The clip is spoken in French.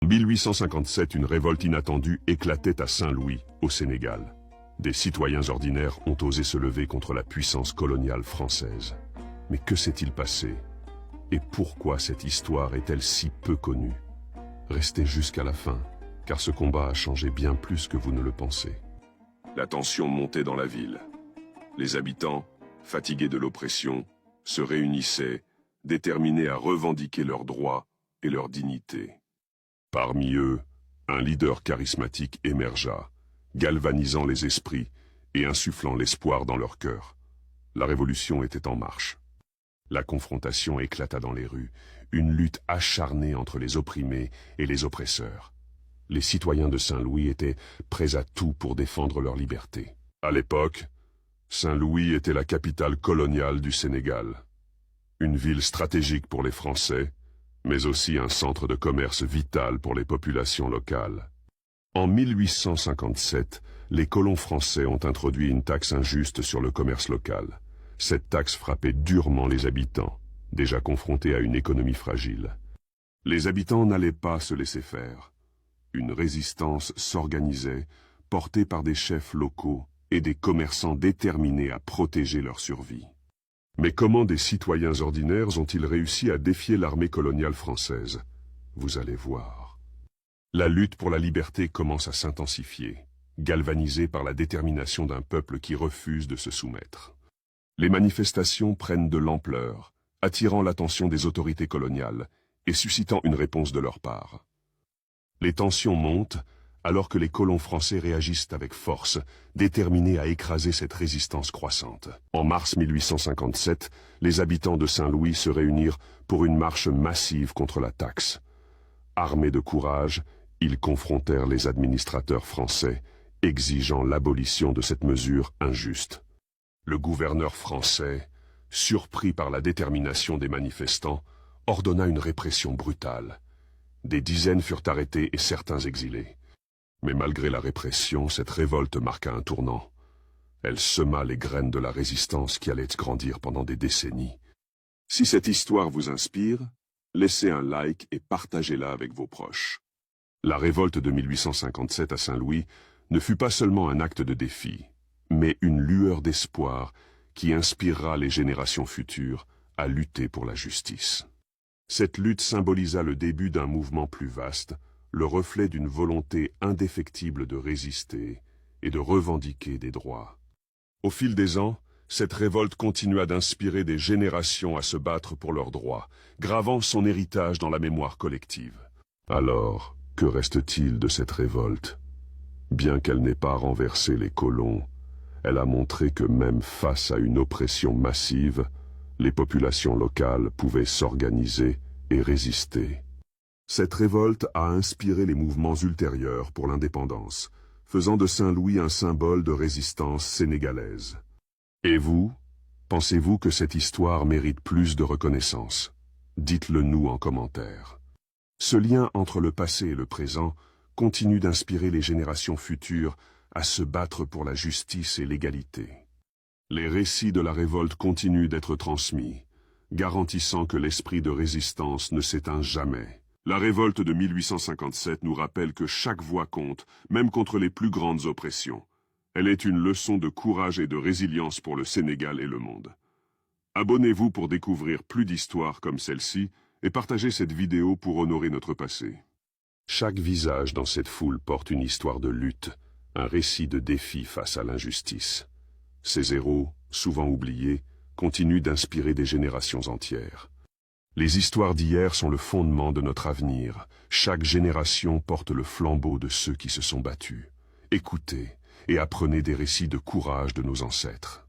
En 1857, une révolte inattendue éclatait à Saint-Louis, au Sénégal. Des citoyens ordinaires ont osé se lever contre la puissance coloniale française. Mais que s'est-il passé? Et pourquoi cette histoire est-elle si peu connue? Restez jusqu'à la fin, car ce combat a changé bien plus que vous ne le pensez. La tension montait dans la ville. Les habitants, fatigués de l'oppression, se réunissaient, déterminés à revendiquer leurs droits et leur dignité. Parmi eux, un leader charismatique émergea, galvanisant les esprits et insufflant l'espoir dans leur cœur. La révolution était en marche. La confrontation éclata dans les rues, une lutte acharnée entre les opprimés et les oppresseurs. Les citoyens de Saint-Louis étaient prêts à tout pour défendre leur liberté. À l'époque, Saint-Louis était la capitale coloniale du Sénégal. Une ville stratégique pour les Français, mais aussi un centre de commerce vital pour les populations locales. En 1857, les colons français ont introduit une taxe injuste sur le commerce local. Cette taxe frappait durement les habitants, déjà confrontés à une économie fragile. Les habitants n'allaient pas se laisser faire. Une résistance s'organisait, portée par des chefs locaux et des commerçants déterminés à protéger leur survie. Mais comment des citoyens ordinaires ont-ils réussi à défier l'armée coloniale française? Vous allez voir. La lutte pour la liberté commence à s'intensifier, galvanisée par la détermination d'un peuple qui refuse de se soumettre. Les manifestations prennent de l'ampleur, attirant l'attention des autorités coloniales et suscitant une réponse de leur part. Les tensions montent alors que les colons français réagissent avec force, déterminés à écraser cette résistance croissante. En mars 1857, les habitants de Saint-Louis se réunirent pour une marche massive contre la taxe. Armés de courage, ils confrontèrent les administrateurs français, exigeant l'abolition de cette mesure injuste. Le gouverneur français, surpris par la détermination des manifestants, ordonna une répression brutale. Des dizaines furent arrêtés et certains exilés. Mais malgré la répression, cette révolte marqua un tournant. Elle sema les graines de la résistance qui allait grandir pendant des décennies. Si cette histoire vous inspire, laissez un like et partagez-la avec vos proches. La révolte de 1857 à Saint-Louis ne fut pas seulement un acte de défi, mais une lueur d'espoir qui inspirera les générations futures à lutter pour la justice. Cette lutte symbolisa le début d'un mouvement plus vaste, le reflet d'une volonté indéfectible de résister et de revendiquer des droits. Au fil des ans, cette révolte continua d'inspirer des générations à se battre pour leurs droits, gravant son héritage dans la mémoire collective. Alors, que reste-t-il de cette révolte? Bien qu'elle n'ait pas renversé les colons, elle a montré que même face à une oppression massive, les populations locales pouvaient s'organiser et résister. Cette révolte a inspiré les mouvements ultérieurs pour l'indépendance, faisant de Saint-Louis un symbole de résistance sénégalaise. Et vous, pensez-vous que cette histoire mérite plus de reconnaissance? Dites-le nous en commentaire. Ce lien entre le passé et le présent continue d'inspirer les générations futures à se battre pour la justice et l'égalité. Les récits de la révolte continuent d'être transmis, garantissant que l'esprit de résistance ne s'éteint jamais. La révolte de 1857 nous rappelle que chaque voix compte, même contre les plus grandes oppressions. Elle est une leçon de courage et de résilience pour le Sénégal et le monde. Abonnez-vous pour découvrir plus d'histoires comme celle-ci et partagez cette vidéo pour honorer notre passé. Chaque visage dans cette foule porte une histoire de lutte, un récit de défi face à l'injustice. Ces héros, souvent oubliés, continuent d'inspirer des générations entières. Les histoires d'hier sont le fondement de notre avenir. Chaque génération porte le flambeau de ceux qui se sont battus. Écoutez et apprenez des récits de courage de nos ancêtres.